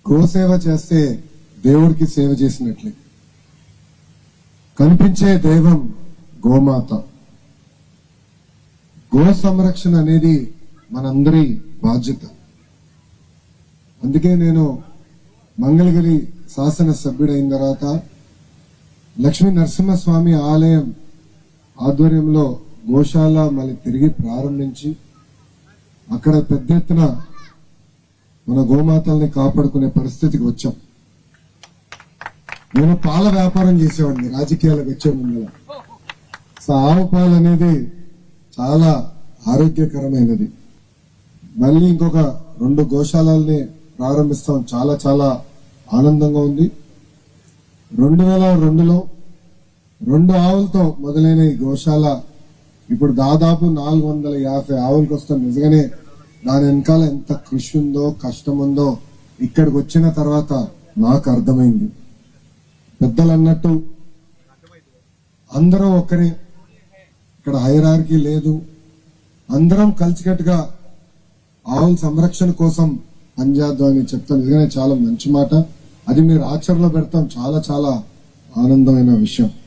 గోసేవ చేస్తే దేవుడికి సేవ చేసినట్లే. కనిపించే దైవం గోమాత. గో సంరక్షణ అనేది మనందరి బాధ్యత. అందుకే నేను మంగళగిరి శాసన సభ్యుడైన తర్వాత లక్ష్మీ నరసింహస్వామి ఆలయం ఆధ్వర్యంలో గోశాల మళ్ళీ తిరిగి ప్రారంభించి అక్కడ పెద్ద ఎత్తున మన గోమాతల్ని కాపాడుకునే పరిస్థితికి వచ్చాం. నేను పాల వ్యాపారం చేసేవాడిని రాజకీయాలకు వచ్చే ముందు. ఆవు పాలు అనేది చాలా ఆరోగ్యకరమైనది. మళ్ళీ ఇంకొక 2 గోశాలని ప్రారంభిస్తాం. చాలా చాలా ఆనందంగా ఉంది. 2002లో 2 ఆవులతో మొదలైన ఈ గోశాల ఇప్పుడు దాదాపు 450 ఆవులకు వస్తాం. నిజంగానే దాని వెనకాల ఎంత కృషి ఉందో, కష్టం ఉందో ఇక్కడికి వచ్చిన తర్వాత నాకు అర్థమైంది. పెద్దలు అన్నట్టు అందరం ఒక్కరే, ఇక్కడ హైరార్కీ లేదు. అందరం కలిసికట్టుగా ఆవుల సంరక్షణ కోసం పనిచేద్దాం అని చెప్తాను. నిజంగానే చాలా మంచి మాట. అది మీరు ఆచరణలో పెడతాం. చాలా చాలా ఆనందమైన విషయం.